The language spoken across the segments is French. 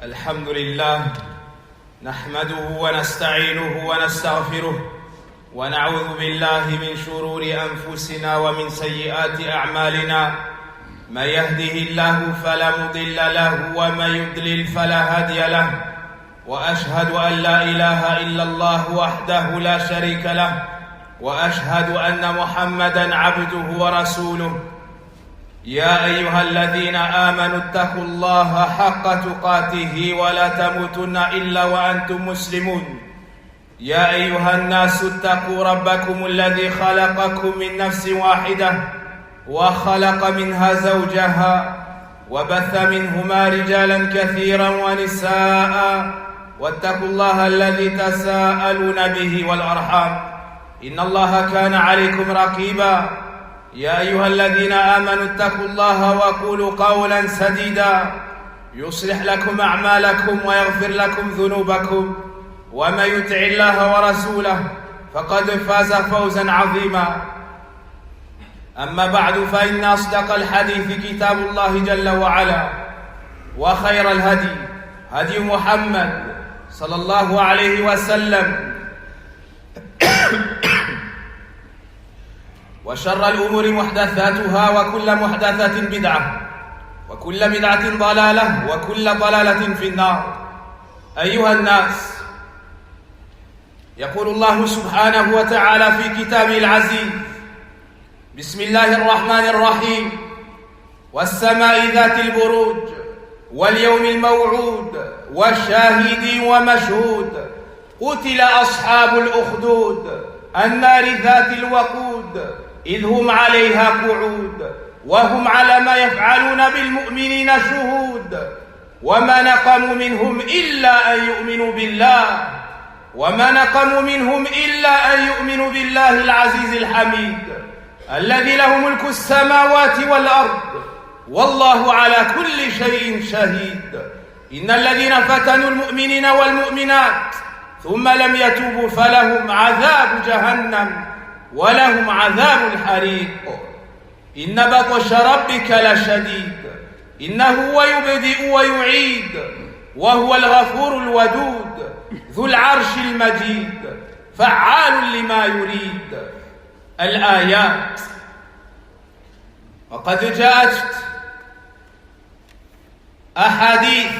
الحمد لله نحمده ونستعينه ونستغفره ونعوذ بالله من شرور أنفسنا ومن سيئات أعمالنا. من يهده الله فلا مضل له ومن يضلل فلا هادي له، وأشهد أن لا إله إلا الله وحده لا شريك له، وأشهد أن محمدًا عبده ورسوله. يا أيها الذين آمنوا اتقوا الله حق تقاته ولا تموتن إلا وأنتم مسلمون. يا أيها الناس اتقوا ربكم الذي خلقكم من نفس واحدة وخلق منها زوجها وبث منهما رجالا كثيرا ونساء، واتقوا الله الذي تساءلون به والأرحام إن الله كان عليكم رقيبا. يا أيها الذين آمنوا اتقوا الله وقولوا قولا سديدا يصلح لكم أعمالكم ويغفر لكم ذنوبكم، ومن يطع الله ورسوله فقد فاز فوزا عظيما. أما بعد، فإن أصدق الحديث كتاب الله جل وعلا، وخير الهدي هدي محمد صلى الله عليه وسلم، وشر الأمور محدثاتها، وكل محدثة بدعة، وكل بدعة ضلالة، وكل ضلالة في النار. أيها الناس، يقول الله سبحانه وتعالى في كتابه العزيز: بسم الله الرحمن الرحيم: والسماء ذات البروج واليوم الموعود والشاهد ومشهود قتل أصحاب الأخدود النار ذات الوقود إذ هم عليها قعود وهم على ما يفعلون بالمؤمنين شهود وما نقموا منهم إلا أن يؤمنوا بالله العزيز الحميد الذي له ملك السماوات والأرض والله على كل شيء شهيد. إن الذين فتنوا المؤمنين والمؤمنات ثم لم يتوبوا فلهم عذاب جهنم ولهم عذاب الحريق. إن بطش ربك لشديد إنه هو يبدئ ويعيد وهو الغفور الودود ذو العرش المجيد فعال لما يريد. الآيات. وقد جاءت أحاديث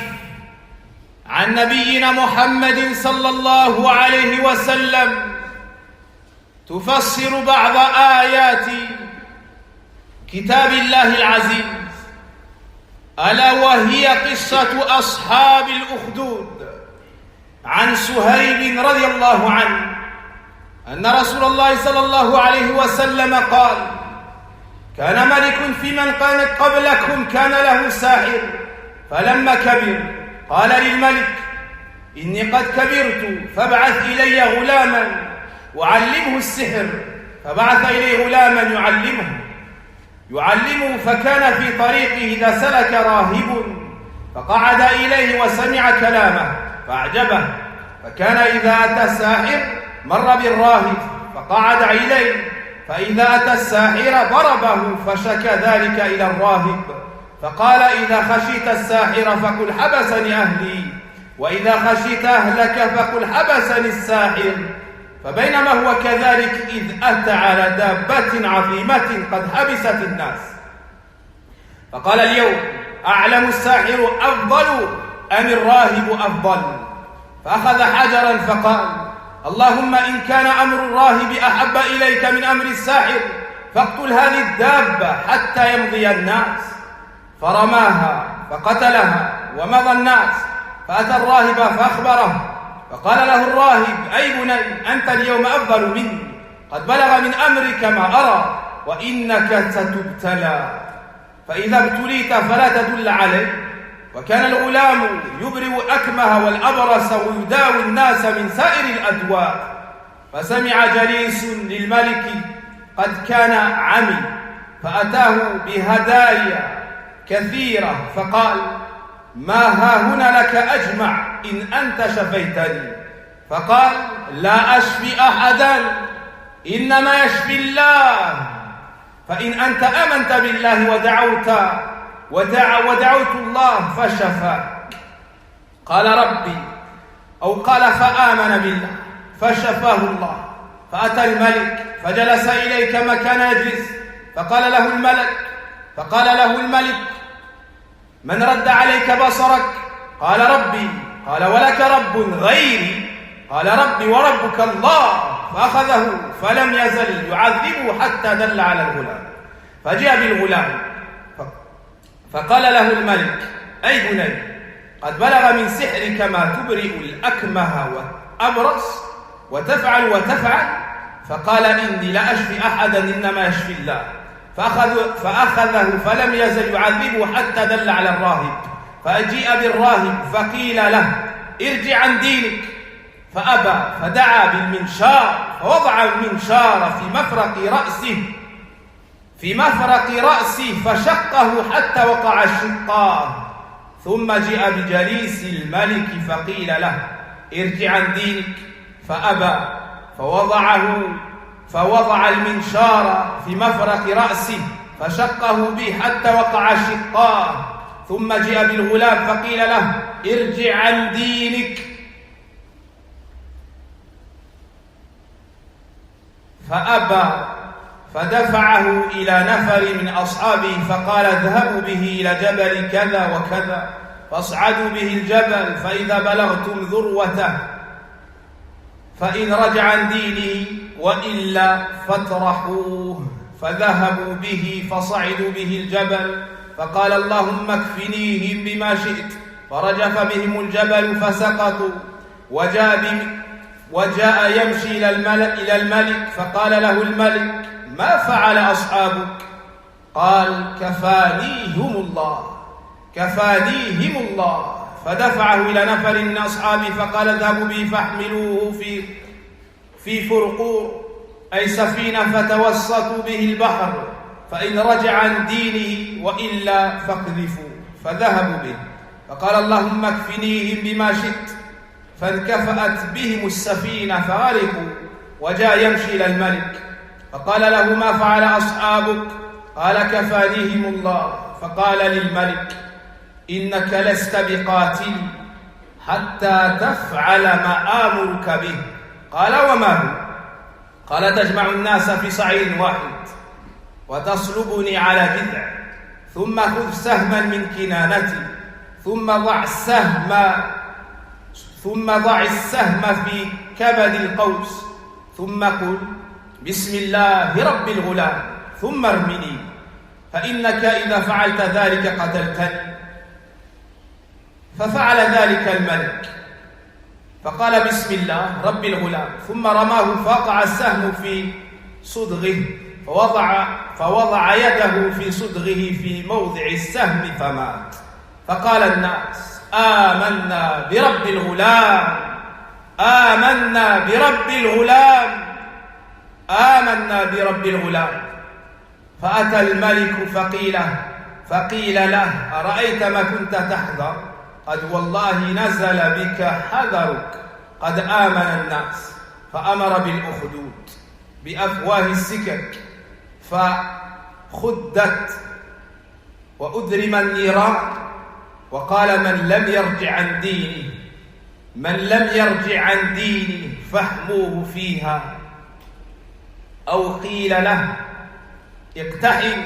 عن نبينا محمد صلى الله عليه وسلم تفسر بعض آيات كتاب الله العزيز، ألا وهي قصة أصحاب الأخدود. عن سهيل رضي الله عنه أن رسول الله صلى الله عليه وسلم قال: كان ملك في من كان قبلكم كان له ساحر، فلما كبر قال للملك: إني قد كبرت فابعث إلي غلاما وعلمه السحر. فبعث إليه غلاما يعلمه، فكان في طريقه إذا سلك راهب فقعد إليه وسمع كلامه فأعجبه، فكان إذا أتى الساحر مر بالراهب فقعد إليه، فإذا أتى الساحر ضربه فشكى ذلك إلى الراهب، فقال: إذا خشيت الساحر فقل حبسني أهلي، وإذا خشيت أهلك فقل حبسني الساحر. فبينما هو كذلك إذ أتى على دابة عظيمة قد حبست الناس، فقال: اليوم أعلم الساحر أفضل أم الراهب أفضل؟ فأخذ حجرا فقال: اللهم إن كان أمر الراهب أحب إليك من أمر الساحر فاقتل هذه الدابة حتى يمضي الناس. فرماها فقتلها ومضى الناس، فأتى الراهب فأخبره، فقال له الراهب: أي بني، أنت اليوم أفضل مني، قد بلغ من أمرك ما أرى، وإنك ستبتلى، فإذا ابتليت فلا تدل عليه. وكان الغلام يبرئ أكمه والأبرص ويداوي الناس من سائر الأدواء. فسمع جليس للملك قد كان عمي، فأتاه بهدايا كثيرة، فقال: ما هاهنا لك أجمع إن أنت شفيتني. فقال: لا أشفي أحدا، إنما يشفي الله، فإن أنت آمنت بالله ودعوت الله فشفاك. قال ربي، أو قال فآمن بالله فشفاه الله. فأتى الملك فجلس إليه كما كان يجلس، فقال له الملك من رد عليك بصرك؟ قال ربي. قال ولك رب غيري؟ قال ربي وربك الله. فأخذه فلم يزل يعذبه حتى دل على الغلام، فجاء بالغلام فقال له الملك أي بني، قد بلغ من سحرك ما تبرئ الأكمه والأبرص وتفعل. فقال إني لا أشفي أحدا إنما يشفي الله. فأخذه فلم يزل يعذبه حتى دل على الراهب، فأجيء بالراهب فقيل له ارجع عن دينك، فأبى، فدعا بالمنشار فوضع المنشار في مفرق رأسه فشقه حتى وقع الشقاه. ثم جاء بجليس الملك فقيل له ارجع عن دينك، فأبى، فوضع المنشار في مفرق رأسه فشقه به حتى وقع شقاه. ثم جاء بالغلام فقيل له ارجع عن دينك، فأبى، فدفعه إلى نفر من أصحابه فقال اذهبوا به إلى جبل كذا وكذا فاصعدوا به الجبل، فإذا بلغتم ذروته فإن رجع عن دينه وإلا فاطرحوه. فذهبوا به فصعدوا به الجبل، فقال اللهم اكفنيهم بما شئت، فرجف بهم الجبل فسقطوا. وجاء يمشي إلى الملك فقال له الملك ما فعل أصحابك؟ قال كفانيهم الله. فدفعه إلى نفر من أصحابه فقال اذهبوا به فاحملوه في فرقور أي سفينة فتوسطوا به البحر، فإن رجع عن دينه وإلا فاقذفوا. فذهبوا به، فقال اللهم اكفنيهم بما شئت، فانكفأت بهم السفينة فغرقوا. وجاء يمشي إلى الملك فقال له ما فعل أصحابك؟ قال كفانيهم الله. فقال للملك إنك لست بقاتل حتى تفعل ما آمرك به. قال وما هو؟ قال تجمع الناس في صعيد واحد وتصلبني على جذع، ثم خذ سهما من كنانتي، ثم ضع السهم في كبد القوس، ثم قل بسم الله رب الغلام، ثم ارمني، فإنك إذا فعلت ذلك قتلتني. ففعل ذلك الملك، فقال بسم الله رب الغلام، ثم رماه فوقع السهم في صدغه، فوضع يده في صدغه في موضع السهم فمات. فقال الناس آمنا برب الغلام، آمنا برب الغلام، آمنا برب الغلام. فأتى الملك فقيل له أرأيت ما كنت تحذر؟ قد والله نزل بك حذرك، قد آمن الناس. فأمر بالأخدود بأفواه السكك فخدت وأدرم النيران، وقال من لم يرجع عن دينه فاحموه فيها. أو قيل له اقتحم،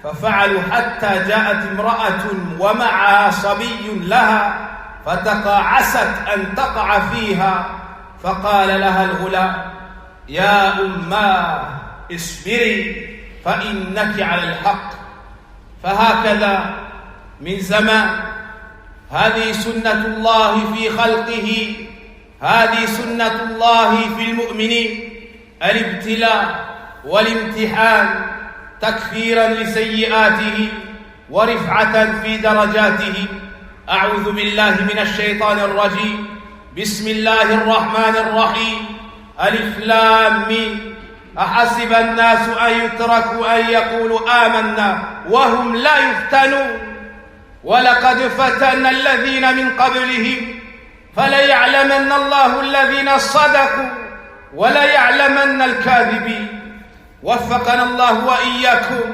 ففعلوا حتى جاءت امرأة ومعها صبي لها فتقاعست أن تقع فيها، فقال لها الغلام يا أماه اصبري فإنك على الحق. فهكذا من زمان، هذه سنة الله في خلقه، هذه سنة الله في المؤمنين، الابتلاء والامتحان تكفيرا لسيئاته ورفعة في درجاته. أعوذ بالله من الشيطان الرجيم. بسم الله الرحمن الرحيم. ألف لام ميم. أحسب الناس أن يتركوا أن يقولوا آمنا وهم لا يفتنون ولقد فتنا الذين من قبلهم فليعلمن الله الذين صدقوا وليعلمن الكاذبين. وفقنا الله وإياكم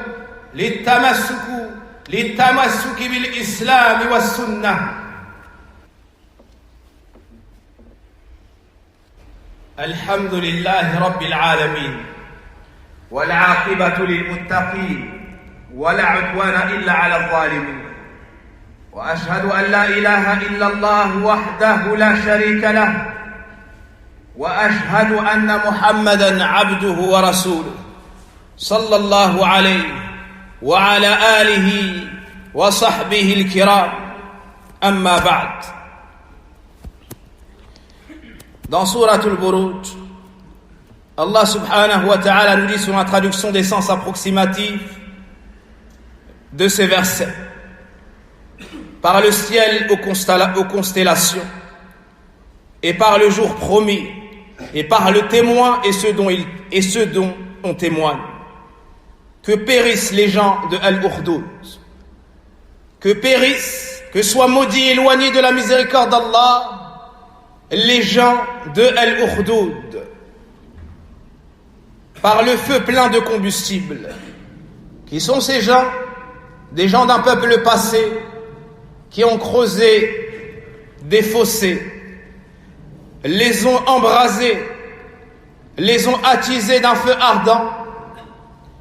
للتمسك بالإسلام والسنة. الحمد لله رب العالمين والعاقبة للمتقين ولا عدوان إلا على الظالمين وأشهد أن لا إله إلا الله وحده لا شريك له وأشهد أن محمدًا عبده ورسوله صلى الله عليه وعلى آله وصحبه الكرام أما بعد. Dans Surat al-Buruj, Allah subhanahu wa ta'ala nous dit sur la traduction des sens approximatifs de ces versets: par le ciel aux constellations, et par le jour promis, et par le témoin et ceux dont on témoigne. Que périssent les gens de Al-Ukhdud, que périssent, que soient maudits et éloignés de la miséricorde d'Allah les gens de Al-Ukhdud, par le feu plein de combustible. Qui sont ces gens? Des gens d'un peuple passé qui ont creusé des fossés, les ont embrasés, les ont attisés d'un feu ardent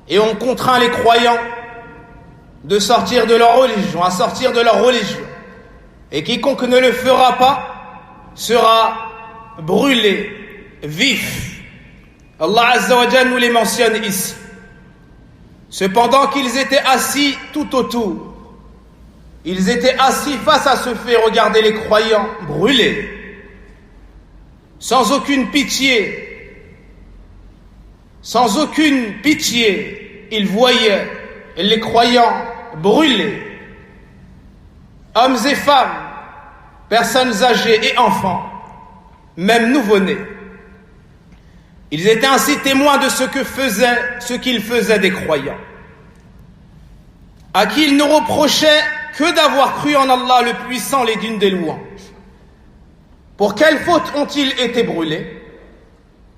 et ont contraint les croyants de sortir de leur religion, à sortir de leur religion. Et quiconque ne le fera pas sera brûlé, vif. Allah Azza wa Jalla nous les mentionne ici. Cependant qu'ils étaient assis tout autour, ils étaient assis face à ce fait, regardaient les croyants brûlés, sans aucune pitié, ils voyaient les croyants brûlés, hommes et femmes, personnes âgées et enfants, même nouveau-nés. Ils étaient ainsi témoins de ce qu'ils faisaient des croyants, à qui ils ne reprochaient que d'avoir cru en Allah le puissant, les dignes des louanges. Pour quelle faute ont-ils été brûlés?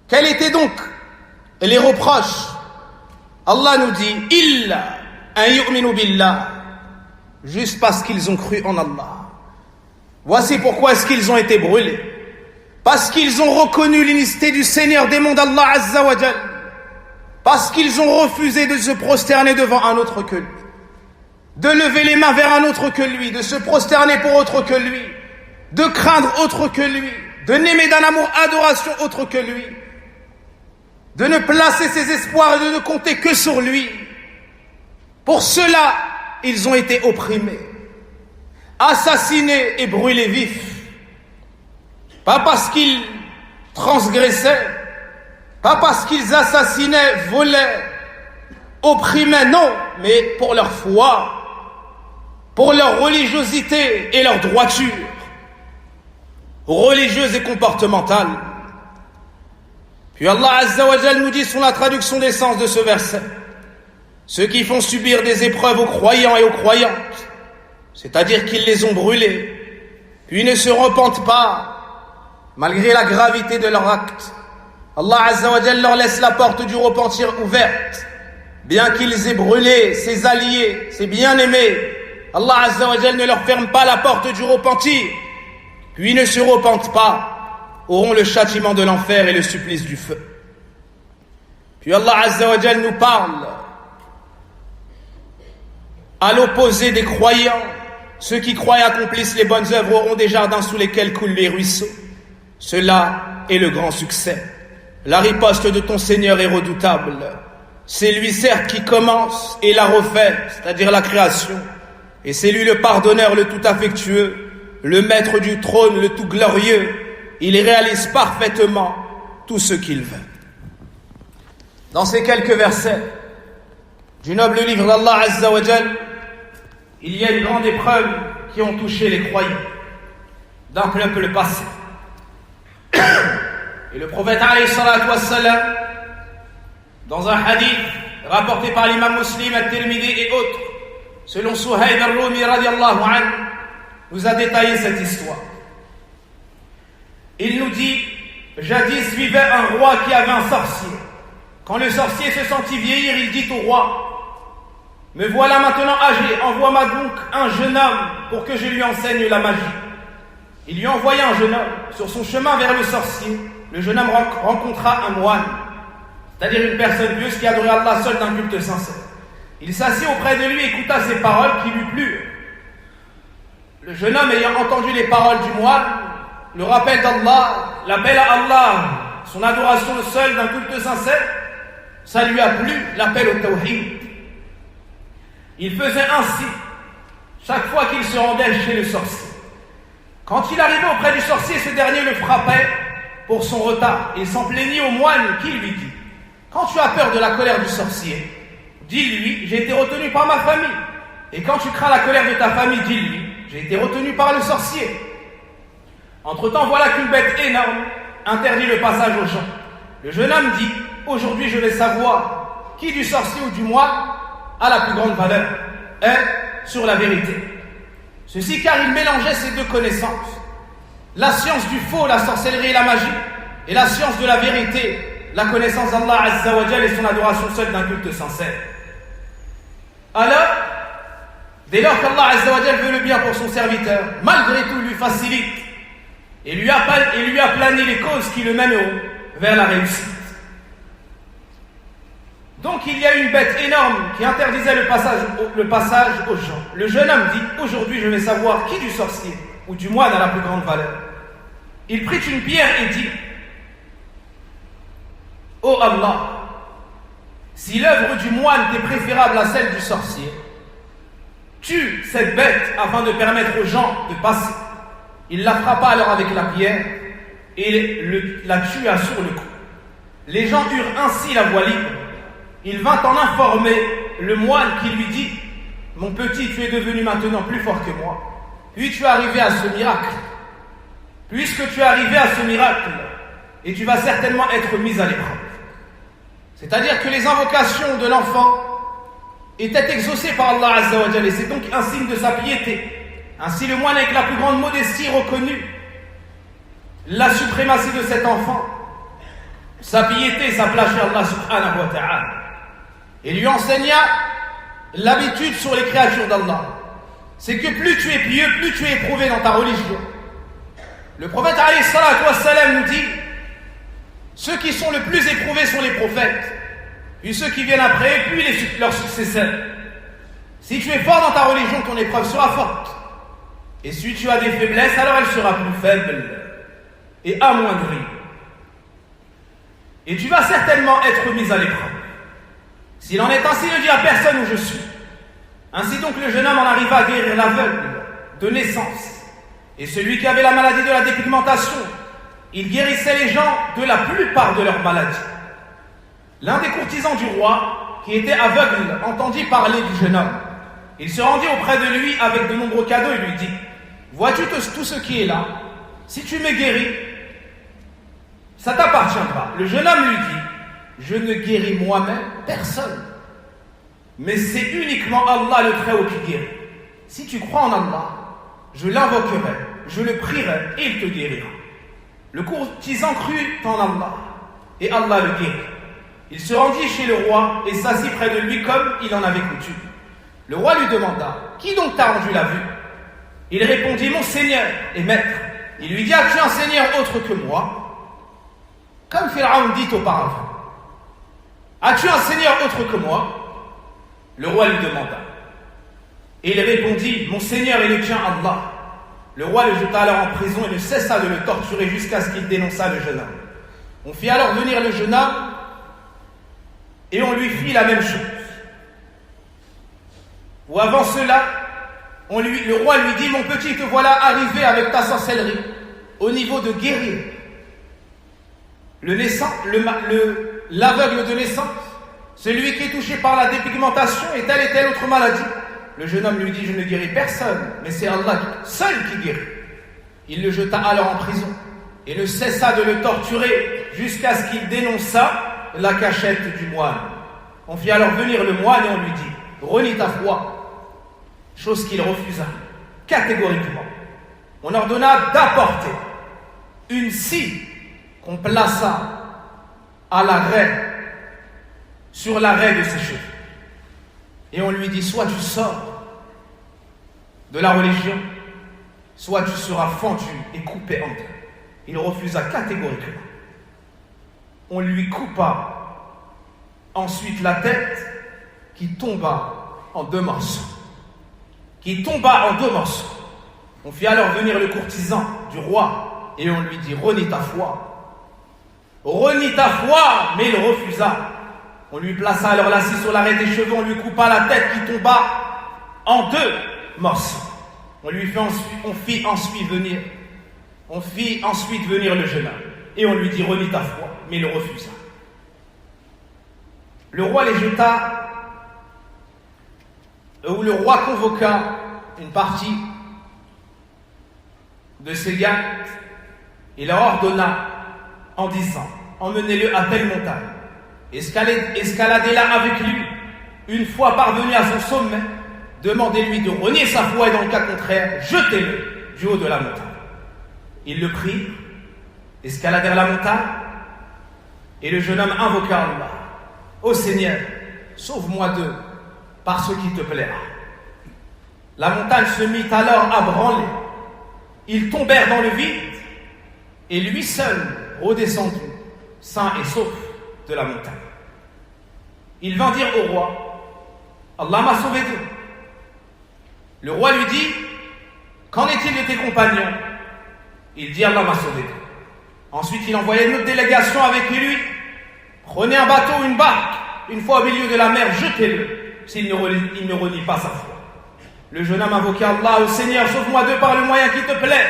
Quels étaient donc les reproches? Allah nous dit: illa an yu'minu billah, juste parce qu'ils ont cru en Allah. Voici pourquoi est-ce qu'ils ont été brûlés. Parce qu'ils ont reconnu l'unicité du Seigneur des mondes, Allah Azza wa Jal. Parce qu'ils ont refusé de se prosterner devant un autre que lui, de lever les mains vers un autre que lui, de se prosterner pour autre que lui, de craindre autre que lui, de n'aimer d'un amour adoration autre que lui, de ne placer ses espoirs et de ne compter que sur lui. Pour cela, ils ont été opprimés, assassinés et brûlés vifs. Pas parce qu'ils transgressaient, pas parce qu'ils assassinaient, volaient, opprimaient, non, mais pour leur foi, pour leur religiosité et leur droiture religieuse et comportementale. Puis Allah Azza wa Jal nous dit sur la traduction des sens de ce verset: ceux qui font subir des épreuves aux croyants et aux croyantes, c'est-à-dire qu'ils les ont brûlés, puis ne se repentent pas, malgré la gravité de leur acte, Allah Azza wa Jal leur laisse la porte du repentir ouverte, bien qu'ils aient brûlé ses alliés, ses bien-aimés. Allah Azza wa Jal ne leur ferme pas la porte du repentir, puis ne se repentent pas, auront le châtiment de l'enfer et le supplice du feu. Puis Allah Azza wa Jal nous parle à l'opposé des croyants. Ceux qui croient et accomplissent les bonnes œuvres auront des jardins sous lesquels coulent les ruisseaux. Cela est le grand succès. La riposte de ton Seigneur est redoutable. C'est lui certes qui commence et la refait, c'est-à-dire la création. Et c'est lui le pardonneur, le tout affectueux, le maître du trône, le tout glorieux. Il réalise parfaitement tout ce qu'il veut. Dans ces quelques versets du noble livre d'Allah Azza wa Jal, il y a une grande épreuve qui ont touché les croyants d'un peuple passé. Et le prophète alayhi salatu wassalam, dans un hadith rapporté par l'imam Muslim, At-Tirmidhi et autres, selon Suhayb al-Rumi radiallahu anhu, nous a détaillé cette histoire. Il nous dit: jadis vivait un roi qui avait un sorcier. Quand le sorcier se sentit vieillir, il dit au roi: me voilà maintenant âgé, envoie-moi donc un jeune homme pour que je lui enseigne la magie. Il lui a envoyé un jeune homme. Sur son chemin vers le sorcier, le jeune homme rencontra un moine, c'est-à-dire une personne pieuse qui adorait Allah seul d'un culte sincère. Il s'assit auprès de lui et écouta ses paroles qui lui plurent. Le jeune homme, ayant entendu les paroles du moine, le rappel d'Allah, l'appel à Allah, son adoration seul d'un culte sincère, ça lui a plu, l'appel au tawhid. Il faisait ainsi chaque fois qu'il se rendait chez le sorcier. Quand il arrivait auprès du sorcier, ce dernier le frappait pour son retard. Il s'en plaignit au moine qui lui dit: quand tu as peur de la colère du sorcier, dis-lui, j'ai été retenu par ma famille. Et quand tu crains la colère de ta famille, dis-lui, j'ai été retenu par le sorcier. Entre-temps, voilà qu'une bête énorme interdit le passage aux gens. Le jeune homme dit: aujourd'hui je vais savoir qui du sorcier ou du moine a la plus grande valeur, est sur la vérité. Ceci car il mélangeait ces deux connaissances, la science du faux, la sorcellerie et la magie, et la science de la vérité, la connaissance d'Allah Azza wa Jal et son adoration seule d'un culte sincère. Alors, dès lors qu'Allah Azza wa Jal veut le bien pour son serviteur, malgré tout lui facilite et lui aplanit les causes qui le mèneront vers la réussite. Donc il y a une bête énorme qui interdisait le passage aux gens. Le jeune homme dit: aujourd'hui je vais savoir qui du sorcier ou du moine a la plus grande valeur. Il prit une pierre et dit: ô Allah, si l'œuvre du moine est préférable à celle du sorcier, tue cette bête afin de permettre aux gens de passer. Il la frappa alors avec la pierre et la tua sur le coup. Les gens eurent ainsi la voie libre. Il vint en informer le moine qui lui dit: mon petit, tu es devenu maintenant plus fort que moi. Puis tu es arrivé à ce miracle. Puisque tu es arrivé à ce miracle, et tu vas certainement être mis à l'épreuve. C'est-à-dire que les invocations de l'enfant étaient exaucées par Allah Azza wa Jalla, et c'est donc un signe de sa piété. Ainsi le moine, avec la plus grande modestie, reconnut la suprématie de cet enfant, sa piété, sa place chez Allah subhanahu wa ta'ala, et lui enseigna l'habitude sur les créatures d'Allah. C'est que plus tu es pieux, plus tu es éprouvé dans ta religion. Le prophète alayhi salatu wassalam nous dit: ceux qui sont le plus éprouvés sont les prophètes, puis ceux qui viennent après, puis leurs successeurs. Si tu es fort dans ta religion, ton épreuve sera forte. Et si tu as des faiblesses, alors elle sera plus faible et amoindrie. Et tu vas certainement être mis à l'épreuve. S'il en est ainsi, ne dis à personne où je suis. Ainsi donc le jeune homme en arriva à guérir l'aveugle de naissance. Et celui qui avait la maladie de la dépigmentation, il guérissait les gens de la plupart de leurs maladies. L'un des courtisans du roi, qui était aveugle, entendit parler du jeune homme. Il se rendit auprès de lui avec de nombreux cadeaux et lui dit: vois-tu tout ce qui est là? Si tu me guéris, ça t'appartiendra. Le jeune homme lui dit: je ne guéris moi-même personne, mais c'est uniquement Allah le Très-Haut qui guérit. Si tu crois en Allah, je l'invoquerai, je le prierai et il te guérira. Le courtisan crut en Allah et Allah le guérit. Il se rendit chez le roi et s'assit près de lui comme il en avait coutume. Le roi lui demanda: qui donc t'a rendu la vue? Il répondit: mon seigneur et maître. Il lui dit: as-tu un seigneur autre que moi? Comme Pharaon dit auparavant. As-tu un seigneur autre que moi? Le roi lui demanda. Et il répondit: mon seigneur est le tien, Allah. Le roi le jeta alors en prison et ne cessa de le torturer jusqu'à ce qu'il dénonçât le jeune homme. On fit alors venir le jeune homme et on lui fit la même chose. Ou avant cela, le roi lui dit: mon petit, te voilà arrivé avec ta sorcellerie au niveau de guérir l'aveugle de naissance, celui qui est touché par la dépigmentation et telle autre maladie. Le jeune homme lui dit: je ne guéris personne, mais c'est Allah seul qui guérit. Il le jeta alors en prison et ne cessa de le torturer jusqu'à ce qu'il dénonçât la cachette du moine. On fit alors venir le moine et on lui dit: renie ta foi. Chose qu'il refusa catégoriquement. On ordonna d'apporter une scie qu'on plaça sur l'arrêt de ses cheveux. Et on lui dit: soit tu sors de la religion, soit tu seras fendu et coupé en deux. Il refusa catégoriquement. On lui coupa ensuite la tête qui tomba en deux morceaux. On fit alors venir le courtisan du roi et on lui dit: renie ta foi, mais il refusa. On lui plaça alors la scie sur l'arrêt des cheveux, on lui coupa la tête qui tomba en deux morceaux. On fit ensuite venir le jeune homme et on lui dit: renie ta foi, mais il refusa. Le roi convoqua une partie de ses gardes et leur ordonna en disant: emmenez-le à telle montagne, escaladez-la avec lui. Une fois parvenu à son sommet, demandez-lui de renier sa foi et dans le cas contraire, jetez-le du haut de la montagne. Ils le prirent, escaladèrent la montagne et le jeune homme invoqua Allah: ô Seigneur, sauve-moi d'eux par ce qui te plaira. La montagne se mit alors à branler. Ils tombèrent dans le vide et lui seul redescendu, sain et sauf de la montagne. Il vint dire au roi: Allah m'a sauvé d'eux. Le roi lui dit: qu'en est-il de tes compagnons? Il dit: Allah m'a sauvé d'eux. Ensuite il envoya une autre délégation avec lui: prenez un bateau ou une barque, une fois au milieu de la mer, jetez-le s'il ne renie pas sa foi. Le jeune homme invoqua Allah: ô Seigneur, sauve-moi d'eux par le moyen qui te plaît.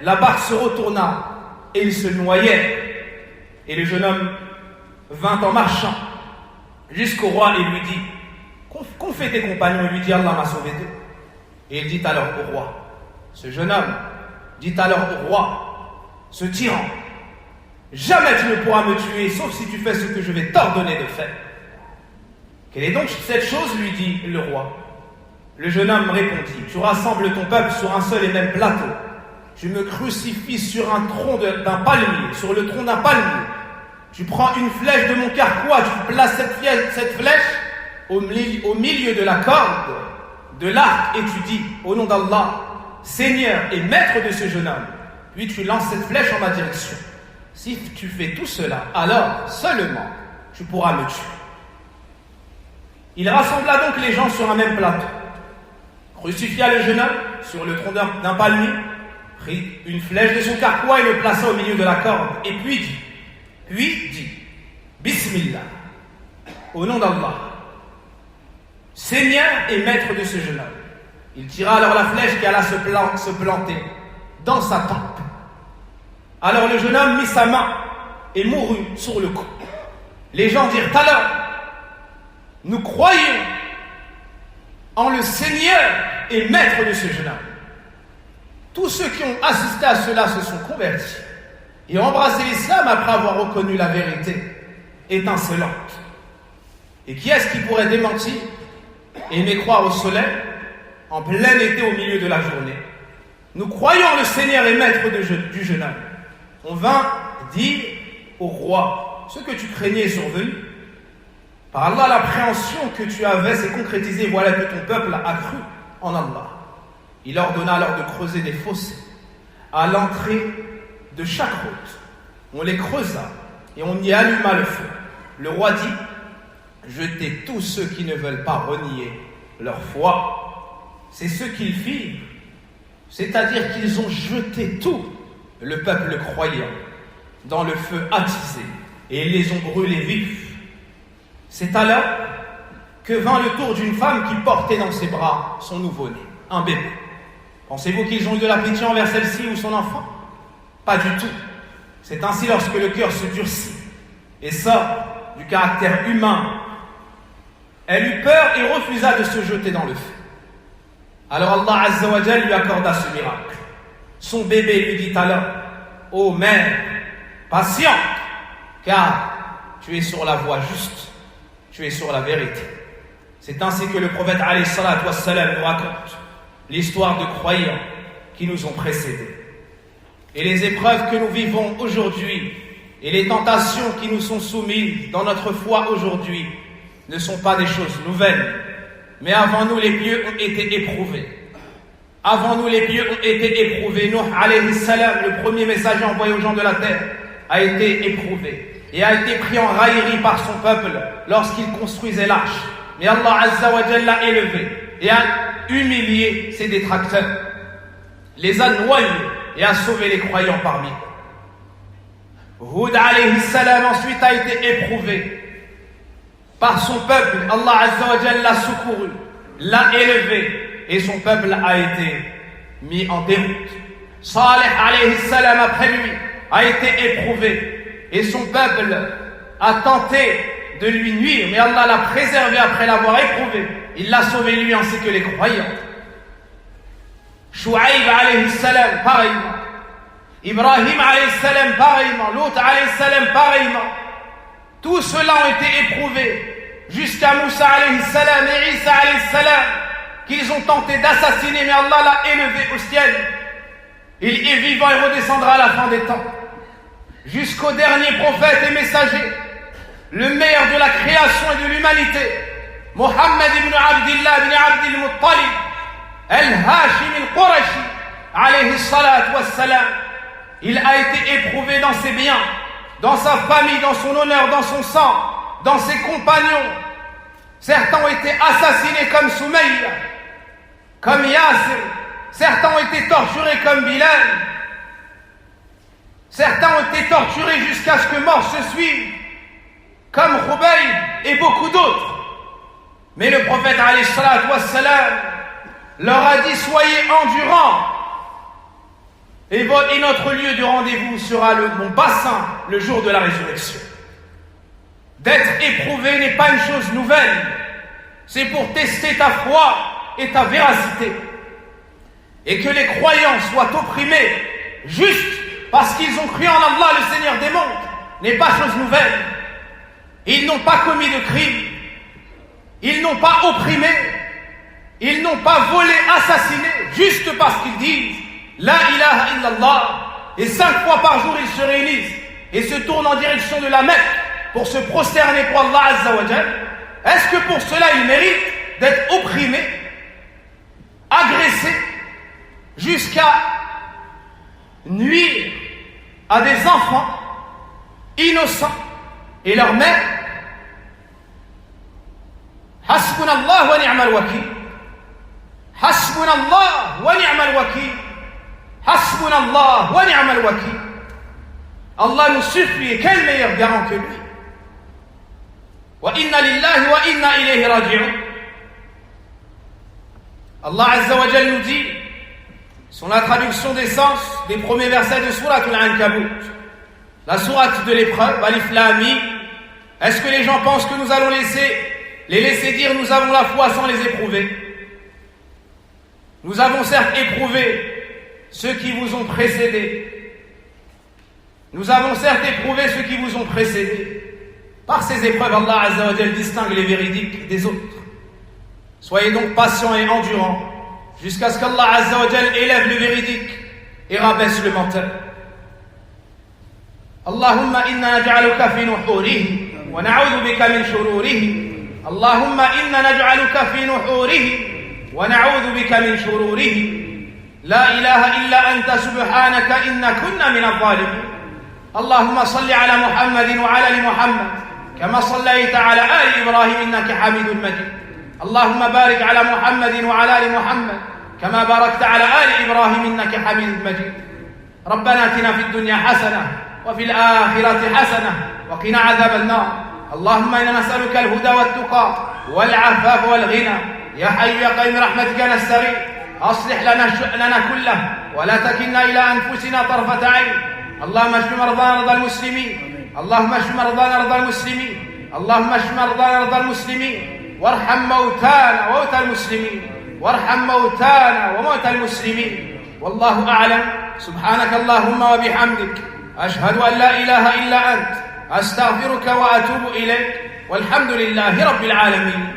La barque se retourna et il se noyait. Et le jeune homme vint en marchant jusqu'au roi et lui dit: qu'ont fait tes compagnons? Il lui dit: Allah m'a sauvé d'eux. Et il dit alors au roi, ce jeune homme dit alors au roi, ce tyran: jamais tu ne pourras me tuer sauf si tu fais ce que je vais t'ordonner de faire. Quelle est donc cette chose? Lui dit le roi. Le jeune homme répondit: tu rassembles ton peuple sur un seul et même plateau. Tu me crucifies sur un tronc d'un palmier, sur le tronc d'un palmier. Tu prends une flèche de mon carquois, tu places cette flèche au milieu de la corde de l'arc et tu dis: au nom d'Allah, Seigneur et maître de ce jeune homme. Puis tu lances cette flèche en ma direction. Si tu fais tout cela, alors seulement tu pourras me tuer. Il rassembla donc les gens sur un même plateau, crucifia le jeune homme sur le tronc d'un palmier, prit une flèche de son carquois et le plaça au milieu de la corde, et puis dit Bismillah, au nom d'Allah, Seigneur et maître de ce jeune homme. Il tira alors la flèche qui alla se planter dans sa tempe. Alors le jeune homme mit sa main et mourut sur le coup. Les gens dirent alors: nous croyons en le Seigneur et maître de ce jeune homme. Tous ceux qui ont assisté à cela se sont convertis et ont embrassé l'islam après avoir reconnu la vérité étincelante. Et qui est-ce qui pourrait démentir et aimer croire au soleil en plein été au milieu de la journée? Nous croyons en le Seigneur et maître du jeune homme. On vint dire au roi: ce que tu craignais est survenu. Par Allah, l'appréhension que tu avais s'est concrétisée. Voilà que ton peuple a cru en Allah. Il ordonna alors de creuser des fossés à l'entrée de chaque route. On les creusa et on y alluma le feu. Le roi dit: jetez tous ceux qui ne veulent pas renier leur foi. C'est ce qu'ils firent, c'est-à-dire qu'ils ont jeté tout le peuple croyant dans le feu attisé et ils les ont brûlés vifs. C'est alors que vint le tour d'une femme qui portait dans ses bras son nouveau-né, un bébé. Pensez-vous qu'ils ont eu de la pitié envers celle-ci ou son enfant? Pas du tout. C'est ainsi lorsque le cœur se durcit et sort du caractère humain. Elle eut peur et refusa de se jeter dans le feu. Alors Allah Azza wa Jal lui accorda ce miracle. Son bébé lui dit alors: ô mère, patiente, car tu es sur la voie juste, tu es sur la vérité. C'est ainsi que le prophète alayhi salatu wassalam nous raconte l'histoire de croyants qui nous ont précédés. Et les épreuves que nous vivons aujourd'hui et les tentations qui nous sont soumises dans notre foi aujourd'hui ne sont pas des choses nouvelles, mais avant nous les pieux ont été éprouvés. Avant nous, les pieux ont été éprouvés. Nuh alayhi salam, le premier messager envoyé aux gens de la terre, a été éprouvé et a été pris en raillerie par son peuple lorsqu'il construisait l'arche. Mais Allah Azza wa Jalla l'a élevé et a humilié ses détracteurs, les a noyés et a sauvé les croyants parmi eux. Hud alayhi salam ensuite a été éprouvé par son peuple. Allah Azza wa Jalla l'a secouru, l'a élevé et son peuple a été mis en déroute. Saleh alayhi salam après lui a été éprouvé et son peuple a tenté de lui nuire, mais Allah l'a préservé après l'avoir éprouvé. Il l'a sauvé lui ainsi que les croyants. Shu'aib alayhi salam pareillement, Ibrahim alayhi salam pareillement, Lut alayhi salam pareillement. Tous ceux-là ont été éprouvés jusqu'à Moussa alayhi salam et Isa alayhi salam, qu'ils ont tenté d'assassiner, mais Allah l'a élevé au ciel. Il est vivant et redescendra à la fin des temps. Jusqu'au dernier prophète et messager, le meilleur de la création et de l'humanité, Muhammad ibn Abdillah ibn Abdil Muttalib, al-Hashim al-Qurashi, alayhi salatu wassalam. Il a été éprouvé dans ses biens, dans sa famille, dans son honneur, dans son sang, dans ses compagnons. Certains ont été assassinés comme Soumaïa, comme Yasir. Certains ont été torturés comme Bilal. Certains ont été torturés jusqu'à ce que mort se suive, comme Khubayb et beaucoup d'autres. Mais le prophète alayhi salatu wassalam leur a dit: soyez endurants, et notre lieu de rendez-vous sera mon bassin le jour de la résurrection. D'être éprouvé n'est pas une chose nouvelle, c'est pour tester ta foi et ta véracité. Et que les croyants soient opprimés juste parce qu'ils ont cru en Allah, le Seigneur des mondes, n'est pas chose nouvelle. Ils n'ont pas commis de crime, ils n'ont pas opprimé, ils n'ont pas volé, assassiné, juste parce qu'ils disent La ilaha illallah. Et 5 fois par jour ils se réunissent et se tournent en direction de la Mecque pour se prosterner pour Allah Azza wa Jal. Est-ce que pour cela ils méritent d'être opprimés, agressés, jusqu'à nuire à des enfants innocents et leur mère? Hasbunallah wa ni'mal wakil. Hasbunallah wa ni'mal wakil. Hasbunallah wa ni'mal wakil. Allah nous suffit, et quel meilleur garant que lui. Wa inna lillahi wa inna ilayhi raji'un. Allah Azza wa Jal nous dit, sur la traduction des sens des premiers versets de Sourate Al-Ankabut, la sourate de l'épreuve, Alif Lam Mim. Est-ce que les gens pensent que nous allons les laisser dire nous avons la foi sans les éprouver? Nous avons certes éprouvé ceux qui vous ont précédés. Nous avons certes éprouvé ceux qui vous ont précédés. Par ces épreuves, Allah Azza wa Jal distingue les véridiques des autres. Soyez donc patients et endurants jusqu'à ce qu'Allah Azza wa Jal élève le véridique et rabaisse le menteur. Allahumma inna naj'aluka fi nuhurihi wa na'udhu bika min shururihi. Allahumma inna naj'aluka fi nuhurihi wa na'udhu bika min shururihi. La ilaha illa anta subhanaka inna kunna min adh-dhalimin. Allahumma salli ala Muhammadin wa ala ali Muhammad kama sallaita ala ali Ibrahim innaka Hamidun Majid. Allahumma barik ala Muhammadin wa ala ali Muhammad كما باركت على آل إبراهيم إنك حميد مجيد. ربنا آتنا في الدنيا حسنة وفي الآخرة حسنة وقنا عذاب النار. اللهم إنا نسألك الهدى والتقى والعفاف والغنى. يا حي يا قيوم برحمتك نستغيث أصلح لنا شأننا كله ولا تكلنا إلى أنفسنا طرفة عين. اللهم اشف مرضانا مرضى المسلمين. اللهم اشف مرضانا مرضى المسلمين. اللهم اشف مرضانا مرضى المسلمين وارحم موتانا وموتى المسلمين. وارحم موتانا وموتى المسلمين. والله أعلم. سبحانك اللهم وبحمدك أشهد أن لا إله إلا أنت أستغفرك وأتوب إليك والحمد لله رب العالمين.